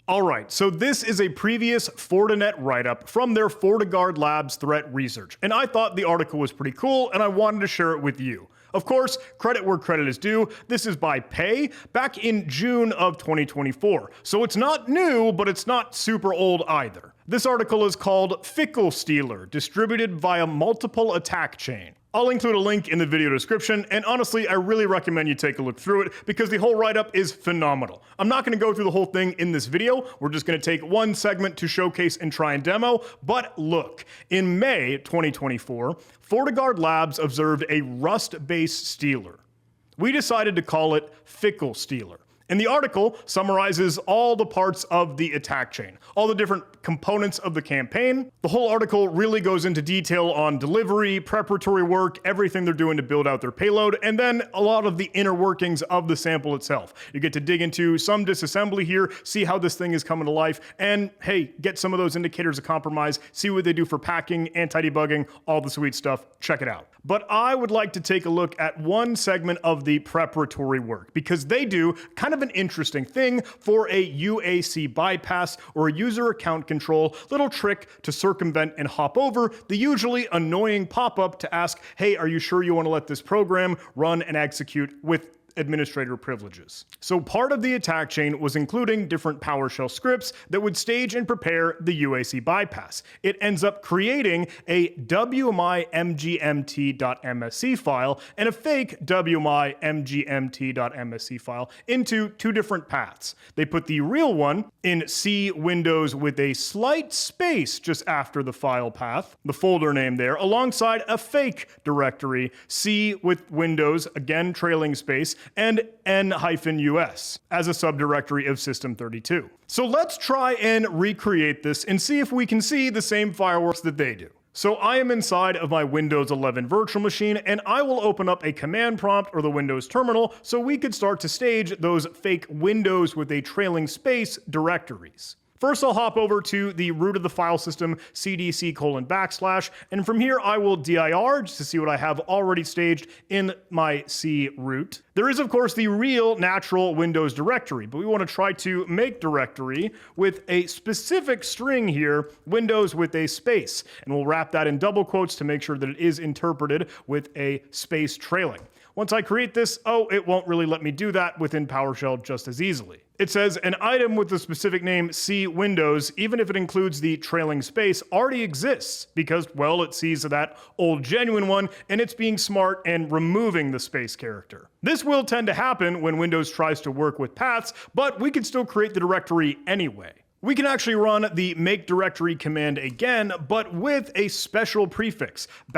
Alright, so this is a previous Fortinet write-up from their FortiGuard Labs threat research, and I thought the article was pretty cool and I wanted to share it with you. Of course, credit where credit is due, this is by Pay, back in June of 2024. So it's not new, but it's not super old either. This article is called Fickle Stealer, distributed via multiple attack chain. I'll include a link in the video description, and honestly, I really recommend you take a look through it because the whole write-up is phenomenal. I'm not going to go through the whole thing in this video, we're just going to take one segment to showcase and try and demo, but look, in May 2024, FortiGuard Labs observed a Rust-based stealer. We decided to call it Fickle Stealer. And the article summarizes all the parts of the attack chain, all the different components of the campaign. The whole article really goes into detail on delivery, preparatory work, everything they're doing to build out their payload, and then a lot of the inner workings of the sample itself. You get to dig into some disassembly here, see how this thing is coming to life, and hey, get some of those indicators of compromise, see what they do for packing, anti-debugging, all the sweet stuff. Check it out. But I would like to take a look at one segment of the preparatory work because they do kind of an interesting thing for a UAC bypass or a user account control little trick to circumvent and hop over the usually annoying pop-up to ask, hey, are you sure you want to let this program run and execute with administrator privileges. So part of the attack chain was including different PowerShell scripts that would stage and prepare the UAC bypass. It ends up creating a wmy-mgmt.msc file and a fake wmy-mgmt.msc file into two different paths. They put the real one in C Windows with a slight space just after the file path, the folder name there, alongside a fake directory, C with Windows, again trailing space, and n-us as a subdirectory of System32. So let's try and recreate this and see if we can see the same fireworks that they do. So I am inside of my Windows 11 virtual machine and I will open up a command prompt or the Windows terminal so we could start to stage those fake Windows with a trailing space directories. First, I'll hop over to the root of the file system, cdc:/, and from here I will dir just to see what I have already staged in my C root. There is, of course, the real natural Windows directory, but we want to try to make directory with a specific string here, Windows with a space, and we'll wrap that in double quotes to make sure that it is interpreted with a space trailing. Once I create this, it won't really let me do that within PowerShell just as easily. It says an item with the specific name C Windows, even if it includes the trailing space, already exists because, well, it sees that old genuine one and it's being smart and removing the space character. This will tend to happen when Windows tries to work with paths, but we can still create the directory anyway. We can actually run the make directory command again, but with a special prefix, \\\, !\!,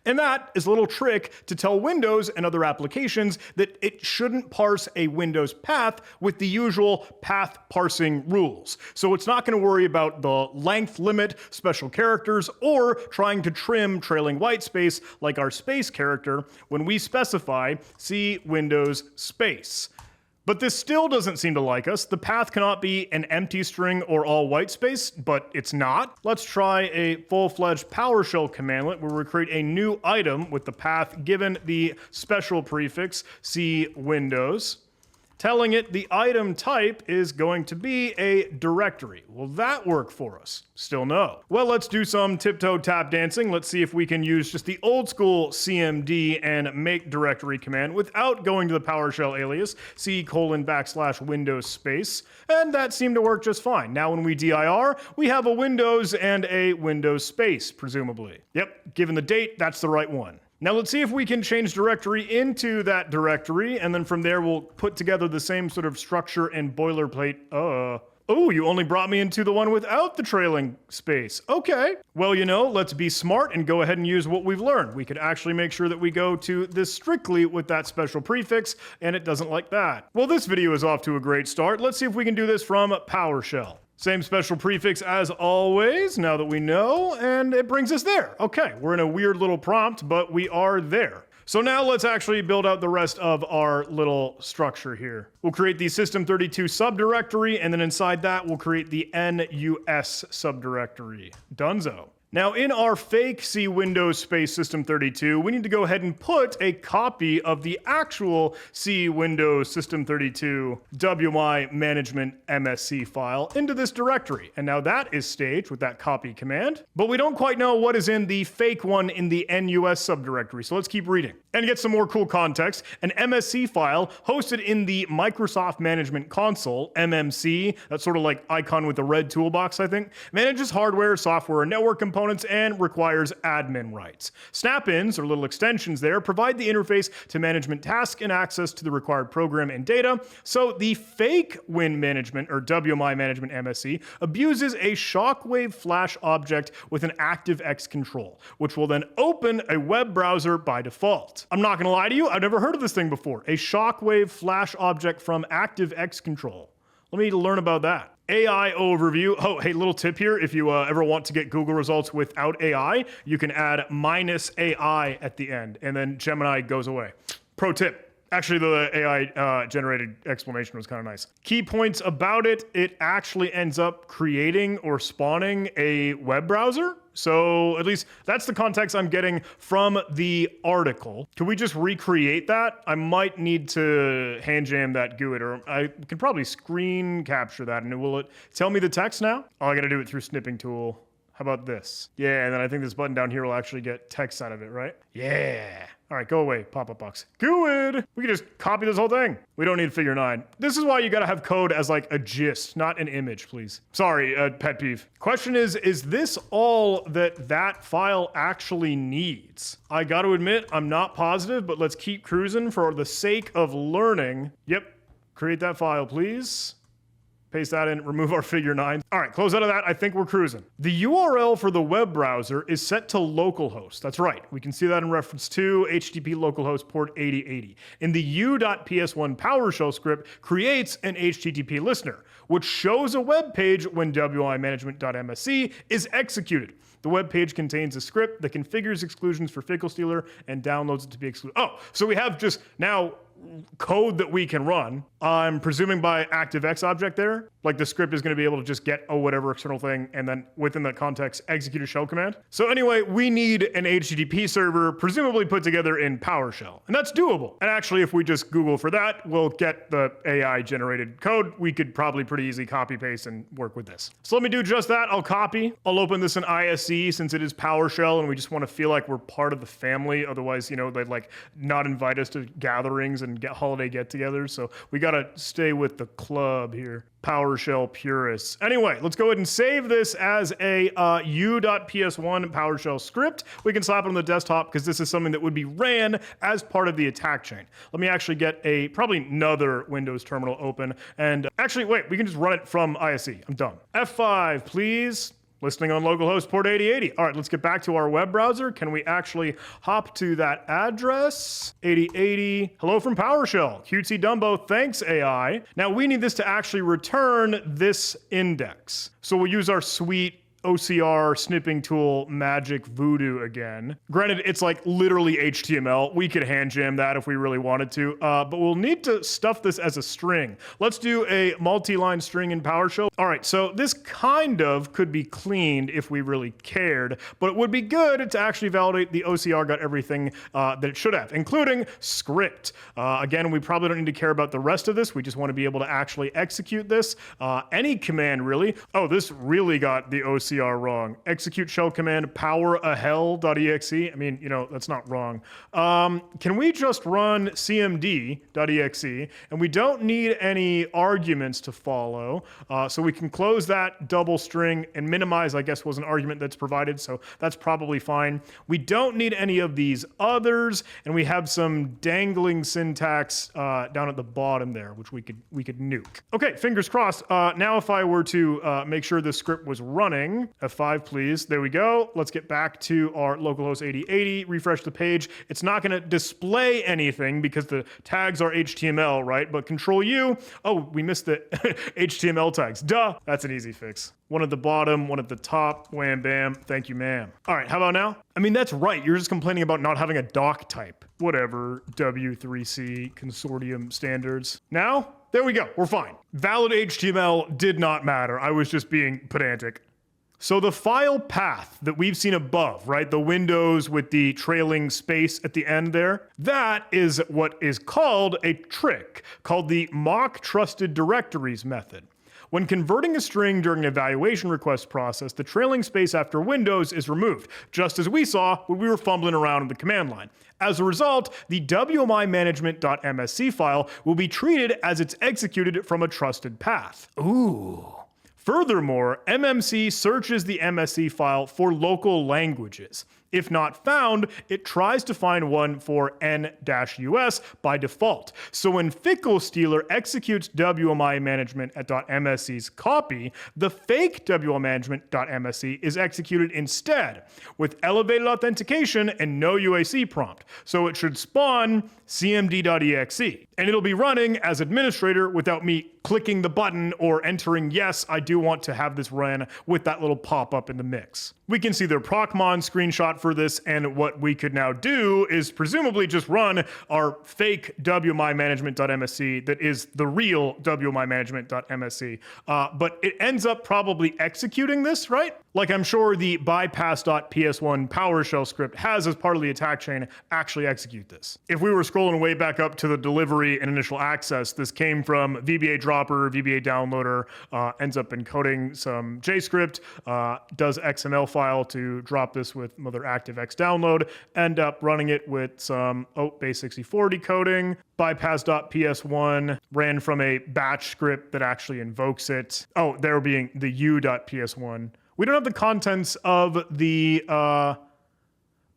and that is a little trick to tell Windows and other applications that it shouldn't parse a Windows path with the usual path parsing rules. So it's not going to worry about the length limit, special characters, or trying to trim trailing white space like our space character when we specify C Windows space. But this still doesn't seem to like us. The path cannot be an empty string or all white space, but it's not. Let's try a full-fledged PowerShell commandlet where we create a new item with the path given the special prefix C Windows, telling it the item type is going to be a directory. Will that work for us? Still no. Well, let's do some tiptoe tap dancing. Let's see if we can use just the old school CMD and make directory command without going to the PowerShell alias, C:\\Windows space, and that seemed to work just fine. Now when we dir, we have a Windows and a Windows space, presumably. Yep, given the date, that's the right one. Now let's see if we can change directory into that directory, and then from there we'll put together the same sort of structure and boilerplate. Oh, you only brought me into the one without the trailing space. Okay. Well, let's be smart and go ahead and use what we've learned. We could actually make sure that we go to this strictly with that special prefix, and it doesn't like that. Well, this video is off to a great start. Let's see if we can do this from PowerShell. Same special prefix as always, now that we know, and it brings us there. Okay, we're in a weird little prompt, but we are there. So now let's actually build out the rest of our little structure here. We'll create the System32 subdirectory, and then inside that we'll create the NUS subdirectory. Dunzo. Now, in our fake C Windows space System32, we need to go ahead and put a copy of the actual C Windows System32 WMI management MSC file into this directory. And now that is staged with that copy command, but we don't quite know what is in the fake one in the NUS subdirectory. So let's keep reading and get some more cool context. An MSC file hosted in the Microsoft Management Console, MMC, that's sort of like icon with the red toolbox, I think, manages hardware, software, and network components and requires admin rights. Snap-ins, or little extensions there, provide the interface to management tasks and access to the required program and data. So the fake Win Management, or WMI Management MSC, abuses a Shockwave Flash object with an ActiveX control, which will then open a web browser by default. I'm not gonna lie to you, I've never heard of this thing before. A Shockwave Flash object from ActiveX control. Let me learn about that. AI overview. Oh, hey, little tip here. If you ever want to get Google results without AI, you can add -AI at the end, and then Gemini goes away. Pro tip. Actually, the AI generated explanation was kind of nice. Key points about it, it actually ends up creating or spawning a web browser. So at least that's the context I'm getting from the article. Can we just recreate that? I might need to hand jam that GUID, or I can probably screen capture that, and will it tell me the text now? Oh, I gotta do it through snipping tool. How about this? Yeah, and then I think this button down here will actually get text out of it, right? Yeah. All right, go away, pop-up box. GUID! We can just copy this whole thing. We don't need figure 9. This is why you gotta have code as like a gist, not an image, please. Sorry, pet peeve. Question is this all that file actually needs? I gotta admit, I'm not positive, but let's keep cruising for the sake of learning. Yep, create that file, please. Paste that in, remove our figure 9. All right, close out of that, I think we're cruising. The URL for the web browser is set to localhost. That's right, we can see that in reference to HTTP localhost port 8080. And the u.ps1 PowerShell script creates an HTTP listener, which shows a web page when wimanagement.msc is executed. The web page contains a script that configures exclusions for Fickelstealer and downloads it to be excluded. Oh, so we have just now code that we can run. I'm presuming by ActiveX object there, like the script is going to be able to just get whatever external thing and then within that context execute a shell command. So anyway, we need an HTTP server presumably put together in PowerShell, and that's doable. And actually, if we just Google for that, we'll get the AI generated code. We could probably pretty easily copy paste and work with this. So let me do just that. I'll copy. I'll open this in ISE since it is PowerShell and we just want to feel like we're part of the family. Otherwise, you know, they'd like not invite us to gatherings and get holiday get-togethers. So we gotta stay with the club here. PowerShell purists. Anyway, let's go ahead and save this as a u.ps1 PowerShell script. We can slap it on the desktop because this is something that would be ran as part of the attack chain. Let me actually get probably another Windows terminal open. And actually, wait, we can just run it from ISE. I'm done. F5, please. Listening on localhost port 8080. All right, let's get back to our web browser. Can we actually hop to that address? 8080. Hello from PowerShell. Cutesy Dumbo, thanks AI. Now we need this to actually return this index. So we'll use our sweet OCR snipping tool magic voodoo again. Granted, it's like literally HTML. We could hand jam that if we really wanted to, but we'll need to stuff this as a string. Let's do a multi-line string in PowerShell. All right, so this kind of could be cleaned if we really cared, but it would be good to actually validate the OCR got everything that it should have, including script. Again, we probably don't need to care about the rest of this. We just want to be able to actually execute this. Any command really. Oh, this really got the OCR wrong. Execute shell command powerahell.exe. I mean, you know, that's not wrong. Can we just run cmd.exe and we don't need any arguments to follow. So we can close that double string and minimize, I guess, was an argument that's provided. So that's probably fine. We don't need any of these others. And we have some dangling syntax down at the bottom there, which we could nuke. Okay, fingers crossed. Now if I were to make sure the script was running, F5 please, there we go. Let's get back to our localhost 8080, refresh the page. It's not gonna display anything because the tags are HTML, right? But Control U, oh, we missed the HTML tags, duh. That's an easy fix. One at the bottom, one at the top, wham bam, thank you ma'am. All right, how about now? I mean, that's right, you're just complaining about not having a doc type. Whatever, W3C consortium standards. Now, there we go, we're fine. Valid HTML did not matter, I was just being pedantic. So the file path that we've seen above, right, the windows with the trailing space at the end there, that is what is called a trick, called the mock trusted directories method. When converting a string during an evaluation request process, the trailing space after windows is removed, just as we saw when we were fumbling around in the command line. As a result, the wmimanagement.msc file will be treated as it's executed from a trusted path. Ooh. Furthermore, MMC searches the MSC file for local languages. If not found, it tries to find one for N-US by default. So when Fickelstealer executes wmimanagement.msc's copy, the fake wmimanagement.msc is executed instead with elevated authentication and no UAC prompt. So it should spawn cmd.exe, and it'll be running as administrator without me clicking the button or entering yes, I do want to have this run with that little pop-up in the mix. We can see their procmon screenshot for this, and what we could now do is presumably just run our fake wmimanagement.msc that is the real wmimanagement.msc, but it ends up probably executing this, right? Like I'm sure the bypass.ps1 PowerShell script has as part of the attack chain actually execute this. If we were scrolling way back up to the delivery and initial access, this came from VBA dropper, VBA downloader, ends up encoding some JScript, does XML file to drop this with mother ActiveX download, end up running it with some base64 decoding, bypass.ps1 ran from a batch script that actually invokes it. Oh, there being the u.ps1. We don't have the contents of the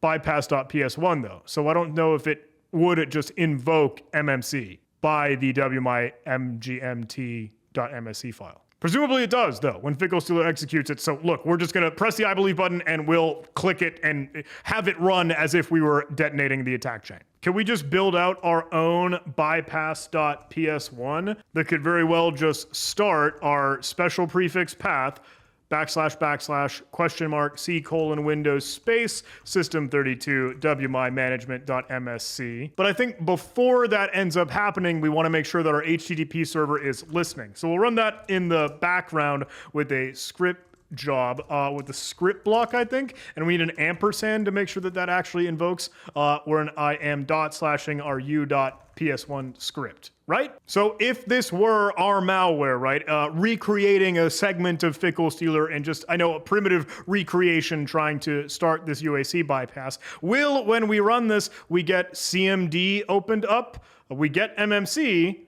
bypass.ps1 though, so I don't know if it would just invoke MMC by the wmigmt.msc file. Presumably it does though, when Fickelstealer executes it. So look, we're just gonna press the I believe button and we'll click it and have it run as if we were detonating the attack chain. Can we just build out our own bypass.ps1 that could very well just start our special prefix path // ? C:\Windows space system32 wmimanagement.msc. But I think before that ends up happening, we want to make sure that our HTTP server is listening. So we'll run that in the background with a script job with the script block, I think, and we need an ampersand to make sure that that actually invokes or an im.slashing our u.ps1 script, right? So if this were our malware, right, recreating a segment of Fickelstealer and just, I know, a primitive recreation trying to start this UAC bypass, will, when we run this, we get CMD opened up, we get MMC,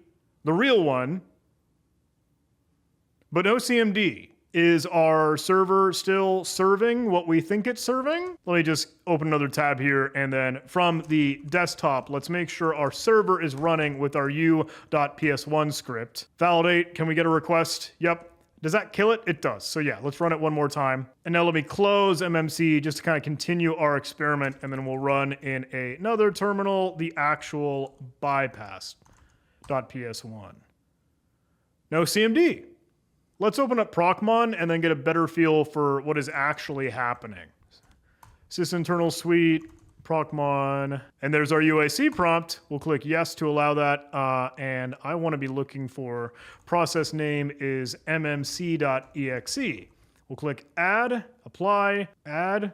the real one, but no CMD. Is our server still serving what we think it's serving? Let me just open another tab here, and then from the desktop, let's make sure our server is running with our u.ps1 script. Validate, can we get a request? Yep. Does that kill it? It does. So yeah, let's run it one more time. And now let me close MMC just to kind of continue our experiment, and then we'll run in another terminal, the actual bypass.ps1. No CMD. Let's open up Procmon and then get a better feel for what is actually happening. Sysinternal suite, Procmon, and there's our UAC prompt. We'll click yes to allow that, and I want to be looking for process name is mmc.exe. We'll click add, apply, add.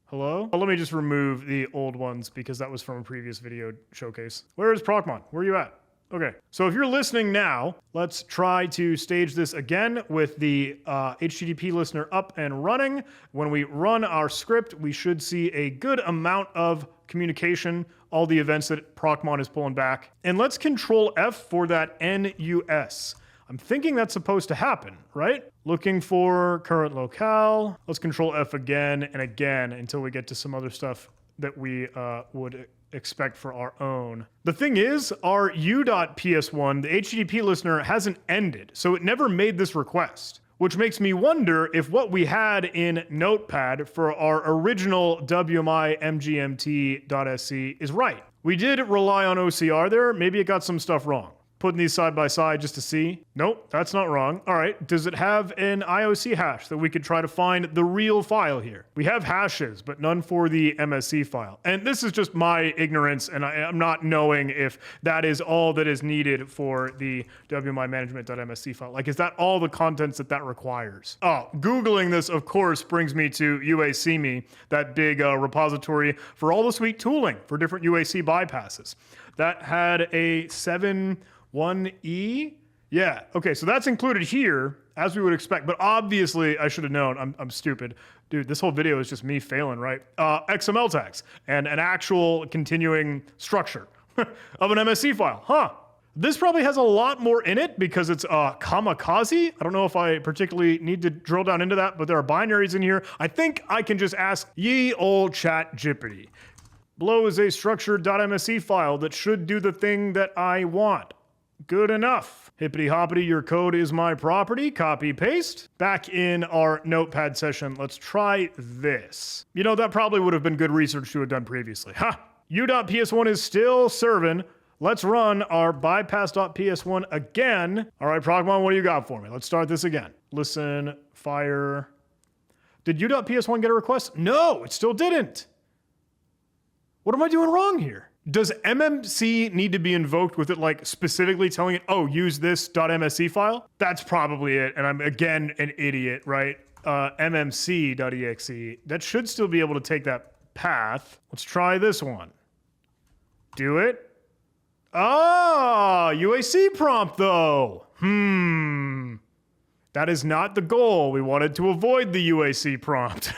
Hello? Let me just remove the old ones because that was from a previous video showcase. Where is Procmon? Where are you at? Okay, so if you're listening now, let's try to stage this again with the HTTP listener up and running. When we run our script, we should see a good amount of communication, all the events that Procmon is pulling back. And let's control F for that NUS. I'm thinking that's supposed to happen, right? Looking for current locale. Let's control F again and again until we get to some other stuff that we would expect for our own. The thing is, our u.ps1, the HTTP listener, hasn't ended, so it never made this request, which makes me wonder if what we had in Notepad for our original wmigmt.sc is right. We did rely on OCR there, maybe it got some stuff wrong. putting these side by side just to see. Nope, that's not wrong. All right, does it have an IOC hash that we could try to find the real file here? We have hashes, but none for the MSC file. And this is just my ignorance, and I'm not knowing if that is all that is needed for the wmimanagement.msc file. Like, is that all the contents that requires? Oh, Googling this, of course, brings me to UACMe, that big repository for all the sweet tooling for different UAC bypasses. That had a 7.1e. Yeah, okay, so that's included here, as we would expect, but obviously I should have known. I'm stupid. Dude, this whole video is just me failing, right? XML tags and an actual continuing structure of an MSC file. Huh. This probably has a lot more in it because it's kamikaze. I don't know if I particularly need to drill down into that, but there are binaries in here. I think I can just ask ye old chat jippity. Below is a structured .msc file that should do the thing that I want. Good enough. Hippity hoppity, your code is my property. Copy, paste. Back in our notepad session, let's try this. You know, that probably would have been good research to have done previously. Ha! U.ps1 is still serving. Let's run our bypass.ps1 again. All right, Progmon, what do you got for me? Let's start this again. Listen, fire. Did U.ps1 get a request? No, it still didn't. What am I doing wrong here? Does MMC need to be invoked with it like specifically telling it, oh, use this .msc file? That's probably it, and I'm again an idiot, right? mmc.exe, that should still be able to take that path. Let's try this one. Do it. Ah, UAC prompt though. That is not the goal. We wanted to avoid the UAC prompt.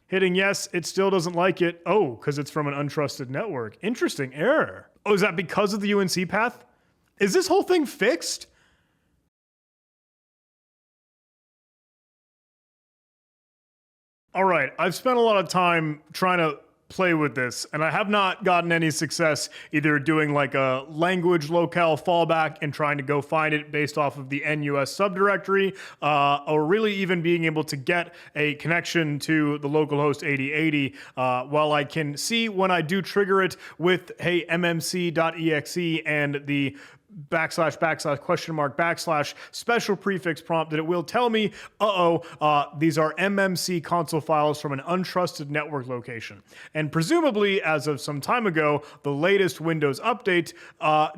Hitting yes, it still doesn't like it. Oh, because it's from an untrusted network. Interesting error. Oh, is that because of the UNC path? Is this whole thing fixed? All right, I've spent a lot of time trying to play with this, and I have not gotten any success either doing like a language locale fallback and trying to go find it based off of the NUS subdirectory, or really even being able to get a connection to the localhost 8080, while I can see when I do trigger it with, hey, mmc.exe and the // special prefix prompt that it will tell me, these are MMC console files from an untrusted network location. And presumably, as of some time ago, the latest Windows update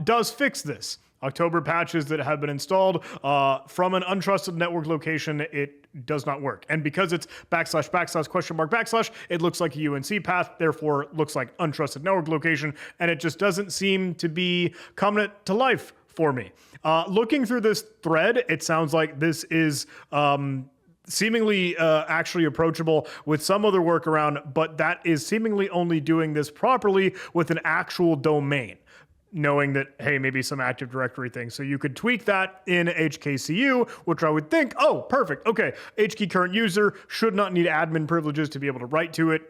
does fix this. October patches that have been installed from an untrusted network location, it does not work. And because it's // it looks like a UNC path, therefore looks like untrusted network location, and it just doesn't seem to be coming to life for me. Looking through this thread, it sounds like this is seemingly actually approachable with some other workaround, but that is seemingly only doing this properly with an actual domain, knowing that, hey, maybe some Active Directory thing. So you could tweak that in HKCU, which I would think, oh, perfect. Okay, HKey current user should not need admin privileges to be able to write to it.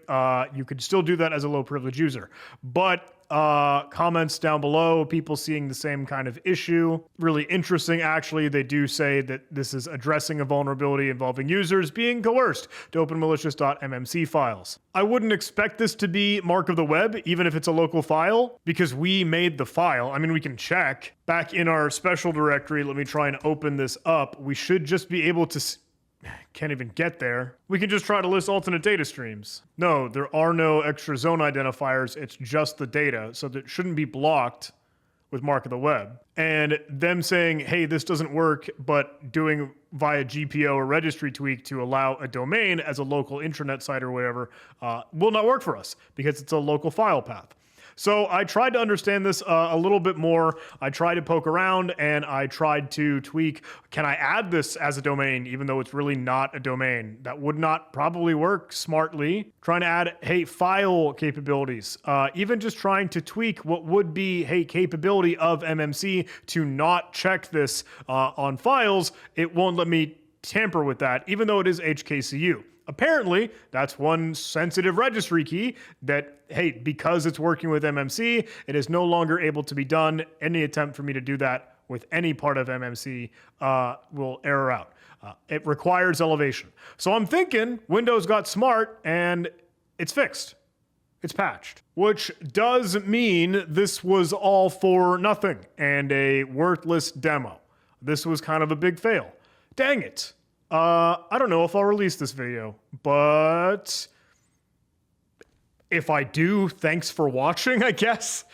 You could still do that as a low privilege user. But comments down below, people seeing the same kind of issue. Really interesting, actually. They do say that this is addressing a vulnerability involving users being coerced to open malicious.mmc files. I wouldn't expect this to be mark of the web, even if it's a local file, because we made the file. I mean, we can check. Back in our special directory, let me try and open this up. We should just be able to... Can't even get there. We can just try to list alternate data streams. No, there are no extra zone identifiers. It's just the data, so that shouldn't be blocked with mark of the web. And them saying, hey, this doesn't work, but doing via GPO or registry tweak to allow a domain as a local intranet site or whatever will not work for us because it's a local file path. So I tried to understand this a little bit more. I tried to poke around and I tried to tweak. Can I add this as a domain, even though it's really not a domain? That would not probably work smartly. Trying to add, hey, file capabilities. Even just trying to tweak what would be, hey, capability of MMC to not check this on files. It won't let me tamper with that, even though it is HKCU. Apparently, that's one sensitive registry key that, hey, because it's working with MMC, it is no longer able to be done. Any attempt for me to do that with any part of MMC will error out. It requires elevation. So I'm thinking Windows got smart and it's fixed. It's patched. Which does mean this was all for nothing and a worthless demo. This was kind of a big fail. Dang it. I don't know if I'll release this video, but if I do, thanks for watching, I guess.